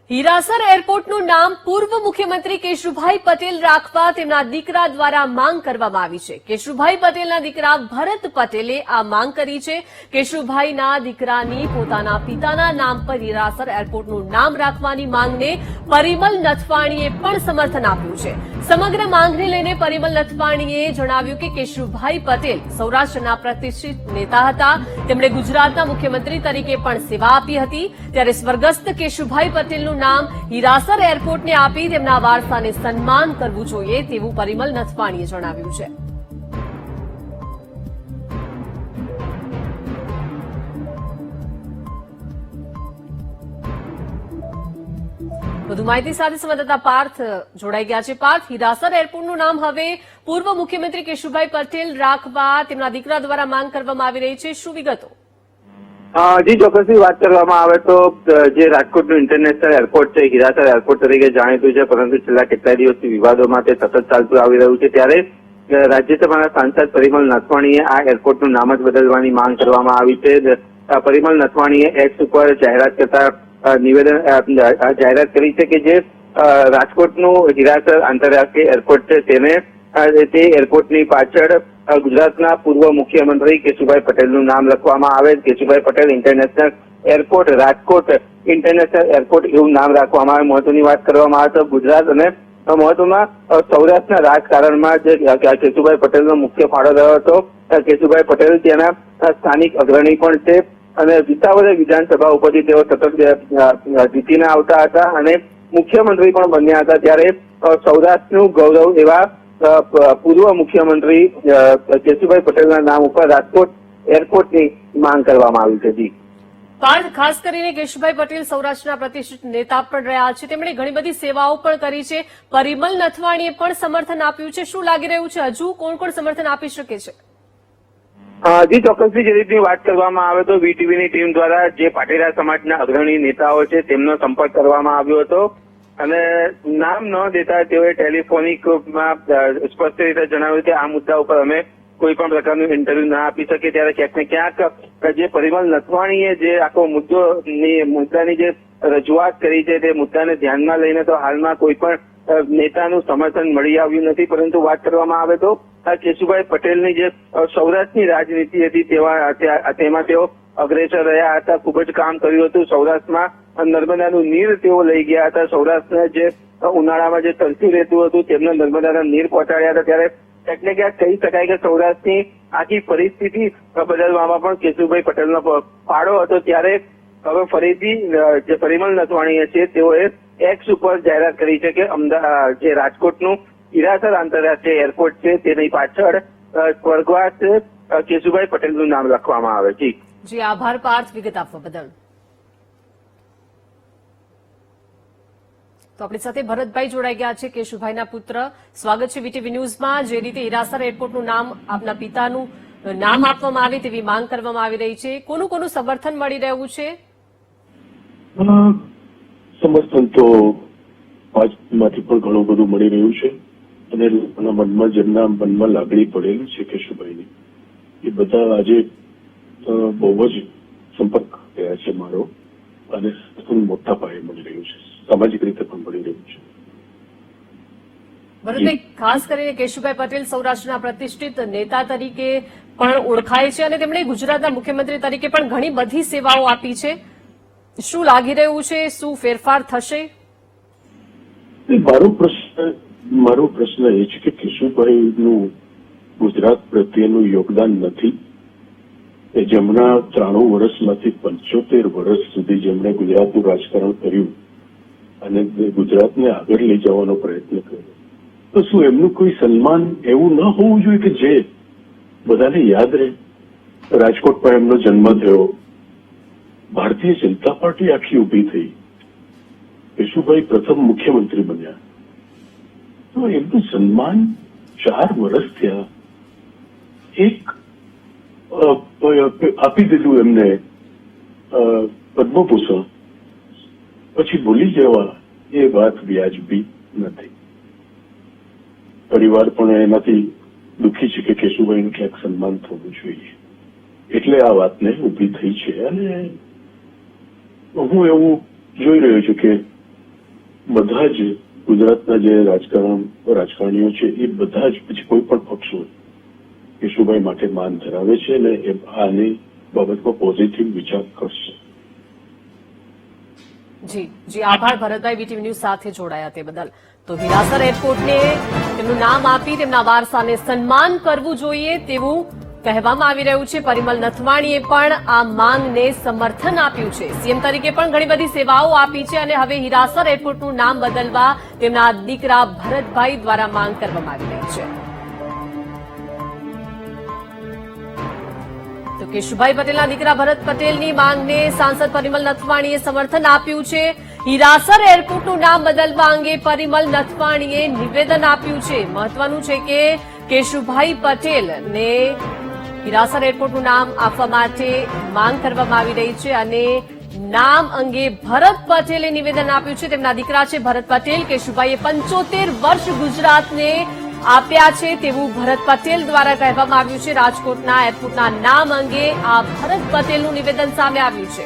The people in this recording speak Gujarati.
હીરાસર એરપોર્ટનું નામ પૂર્વ મુખ્યમંત્રી કેશુભાઈ પટેલ રાખવા તેમના દીકરા દ્વારા માંગ કરવામાં આવી છે। કેશુભાઈ પટેલના દીકરા ભરત પટેલે આ માંગ કરી છે। કેશુભાઈના દીકરાની પોતાના પિતાના નામ પર હીરાસર એરપોર્ટનું નામ રાખવાની માંગને પરિમલ નથવાણીએ પણ સમર્થન આપ્યું છે। સમગ્ર માંગને લઈને પરિમલ નથવાણીએ જણાવ્યું કે કેશુભાઈ પટેલ સૌરાષ્ટ્રના પ્રતિષ્ઠિત નેતા હતા। તેમણે ગુજરાતના મુખ્યમંત્રી તરીકે પણ સેવા આપી હતી। ત્યારે સ્વર્ગસ્થ કેશુભાઈ પટેલનું નામ હીરાસર એરપોર્ટને આપી તેમના વારસાને સન્માન કરવું જોઈએ તેવું પરિમલ નથવાણીએ જણાવ્યું છે। વધુ માહિતી સાથે સંવાદદાતા પાર્થ જોડાઈ ગયા છે। પાર્થ, હીરાસર એરપોર્ટનું નામ હવે પૂર્વ મુખ્યમંત્રી કેશુભાઈ પટેલ રાખવા તેમના દીકરા દ્વારા માંગ કરવામાં આવી રહી છે, શું વિગતો? જી ચોક્કસથી વાત કરવામાં આવે તો જે રાજકોટનું ઇન્ટરનેશનલ એરપોર્ટ છે, હીરાસર એરપોર્ટ તરીકે જાણીતું છે, પરંતુ છેલ્લા કેટલાય દિવસથી વિવાદોમાં તે સતત ચાલતું આવી રહ્યું છે। ત્યારે રાજ્યસભાના સાંસદ પરિમલ નથવાણીએ આ એરપોર્ટનું નામ જ બદલવાની માંગ કરવામાં આવી છે। પરિમલ નથવાણીએ એક્સ ઉપર જાહેરાત કરતા જાહેરાત કરી છે કે જે રાજકોટનું હીરાસર આંતરરાષ્ટ્રીય એરપોર્ટ છે તે એરપોર્ટની પાછળ ગુજરાતના પૂર્વ મુખ્યમંત્રી કેશુભાઈ પટેલનું નામ લખવામાં આવે। Keshubhai Patel international airport Rajkot international airport એવું નામ રાખવામાં આવે। મહત્વની વાત કરવામાં આવે તો ગુજરાત અને મહત્વમાં સૌરાષ્ટ્રના રાજકારણમાં જે કેશુભાઈ પટેલનો મુખ્ય ફાળો રહ્યો હતો। કેશુભાઈ પટેલ ત્યાંના સ્થાનિક અગ્રણી પણ છે અને વિસાવદર વિધાનસભા ઉપરથી તેઓ સતત જીતીને આવતા હતા અને મુખ્યમંત્રી પણ બન્યા હતા। ત્યારે સૌરાષ્ટ્રનું ગૌરવ એવા પૂર્વ મુખ્યમંત્રી કેશુભાઈ પટેલના નામ ઉપર રાજકોટ એરપોર્ટની માંગ કરવામાં આવી છે। જી પાર્થ, ખાસ કરીને કેશુભાઈ પટેલ સૌરાષ્ટ્રના પ્રતિષ્ઠિત નેતા પણ રહ્યા છે, તેમણે ઘણી બધી સેવાઓ પણ કરી છે। પરિમલ નથવાણીએ પણ સમર્થન આપ્યું છે, શું લાગી રહ્યું છે હજુ કોણ કોણ સમર્થન આપી શકે છે? જી ચોક્કસથી જે રીતની વાત કરવામાં આવે તો વીટીવીની ટીમ દ્વારા જે પાટીદાર સમાજના અગ્રણી નેતાઓ છે તેમનો સંપર્ક કરવામાં આવ્યો હતો અને નામ ન દેતા તેઓએ ટેલિફોનિકમાં સ્પષ્ટ રીતે જણાવ્યું કે આ મુદ્દા ઉપર અમે કોઈ પણ પ્રકારનું ઇન્ટરવ્યુ ના આપી શકીએ। ત્યારે ક્યાંક ને ક્યાંક જે પરિમલ નથવાણીએ જે આખો મુદ્દાની જે રજૂઆત કરી છે તે મુદ્દાને ધ્યાનમાં લઈને તો હાલમાં કોઈ પણ નેતાનું સમર્થન મળી આવ્યું નથી, પરંતુ વાત કરવામાં આવે તો કેશુભાઈ પટેલની જે સૌરાષ્ટ્રની રાજનીતિ હતી તેમાં તેઓ અગ્રેસર રહ્યા હતા, ખૂબ જ કામ કર્યું હતું। સૌરાષ્ટ્રમાં નર્મદાનું નીર તેઓ લઈ ગયા હતા, સૌરાષ્ટ્રને જે ઉનાળામાં જે તરસ્યું રહેતું હતું તેમને નર્મદાના નીર પહોંચાડ્યા હતા। ત્યારે ક્યાંક ને ક્યાંક કહી શકાય કે સૌરાષ્ટ્રની આખી પરિસ્થિતિ બદલવામાં પણ કેશુભાઈ પટેલનો ફાળો હતો। ત્યારે હવે ફરીથી જે પરિમલ નથવાણીએ છે તેઓએ એક્સ ઉપર જાહેરાત કરી છે કે અમદાવાદ જે રાજકોટનું હીરાસર આંતરરાષ્ટ્રીય એરપોર્ટ છે તેની પાછળ સ્વર્ગવાસ કેશુભાઈ પટેલનું નામ લખવામાં આવે છે। જી આભાર પાર્થ, વિગત આપવા બદલ। તો આપણી સાથે ભરતભાઈ જોડાઈ ગયા છે, કેશુભાઈના પુત્ર। સ્વાગત છે વીટીવી ન્યૂઝમાં। જે રીતે હીરાસર એરપોર્ટનું નામ આપના પિતાનું નામ આપવામાં આવે તેવી માંગ કરવામાં આવી રહી છે, કોનું કોનું સમર્થન મળી રહ્યું છે? સમર્થન તો ભાજપમાંથી પણ ઘણું બધું મળી રહ્યું છે અને લોકોના મનમાં જેમના મનમાં લાગણી પડેલી છે કેશુભાઈની એ બધા આજે બહુ જ સંપર્ક થયા છે મારો અને મોટા પાયે મળી રહ્યું છે, સામાજિક રીતે પણ મળી રહ્યું છે। ભરતભાઈ, ખાસ કરીને કેશુભાઈ પટેલ સૌરાષ્ટ્રના પ્રતિષ્ઠિત નેતા તરીકે પણ ઓળખાય છે અને તેમણે ગુજરાતના મુખ્યમંત્રી તરીકે પણ ઘણી બધી સેવાઓ આપી છે, શું લાગી રહ્યું છે, શું ફેરફાર થશે? મારો પ્રશ્ન એ છે કે કેશુભાઈનું ગુજરાત પ્રત્યેનું યોગદાન નથી એ જેમના 93 વર્ષમાંથી 75 વર્ષ સુધી જેમણે ગુજરાતનું રાજકારણ કર્યું અને ગુજરાતને આગળ લઈ જવાનો પ્રયત્ન કર્યો, તો શું એમનું કોઈ સન્માન એવું ન હોવું જોઈએ કે જે બધાને યાદ રહે? રાજકોટ પર એમનો જન્મ થયો, ભારતીય જનતા પાર્ટી આખી ઉભી થઈ, કેશુભાઈ પ્રથમ મુખ્યમંત્રી બન્યા, તો એમનું સન્માન 4 વર્ષ થયા, એક આપી દીધું એમને પદ્મભૂષણ, પછી ભૂલી જવા એ વાત વ્યાજબી નથી। પરિવાર પણ એનાથી દુઃખી છે કે કેશુભાઈનું ક્યાંક સન્માન થવું જોઈએ, એટલે આ વાતને ઉભી થઈ છે અને હું એવું જોઈ રહ્યો છું કે બધા જ ગુજરાતના જે રાજકારણીઓ છે એ બધા જ પછી કોઈ પણ પક્ષ હોય કેશુભાઈ માટે માન ધરાવે છે અને આની બાબતમાં પોઝિટિવ વિચાર કરશે. જી આભાર ભરતભાઈ, વીટીવી ન્યૂઝ સાથે જોડાયા તે બદલ. તો હિરાસર એરપોર્ટને તેમનું નામ આપી તેમના વારસાને સન્માન કરવું જોઈએ તેવું કહેવામાં આવી રહ્યું છે. પરિમલ નથવાણીએ પણ આ માંગને સમર્થન આપ્યું છે. સીએમ તરીકે પણ ઘણી બધી સેવાઓ આપી છે અને હવે હિરાસર એરપોર્ટનું નામ બદલવા તેમના દીકરા ભરતભાઈ દ્વારા માંગ કરવામાં આવી રહી છે. તો કેશુભાઈ પટેલના દીકરા ભરત પટેલની માંગને સાંસદ પરિમલ નથવાણીએ સમર્થન આપ્યું છે. હિરાસર એરપોર્ટનું નામ બદલવા અંગે પરિમલ નથવાણીએ નિવેદન આપ્યું છે. મહત્વનું છે કે કેશુભાઈ પટેલને હિરાસર એરપોર્ટનું નામ આપવા માટે માંગ કરવામાં આવી રહી છે અને નામ અંગે ભરત પટેલે નિવેદન આપ્યું છે. તેમના દીકરા છે ભરત પટેલ. કેશુભાઈએ 75 વર્ષ ગુજરાતને આપ્યા છે તેવું ભરત પટેલ દ્વારા કહેવામાં આવ્યું છે. રાજકોટના એરપોર્ટના નામ અંગે આ ભરત પટેલનું નિવેદન સામે આવ્યું છે.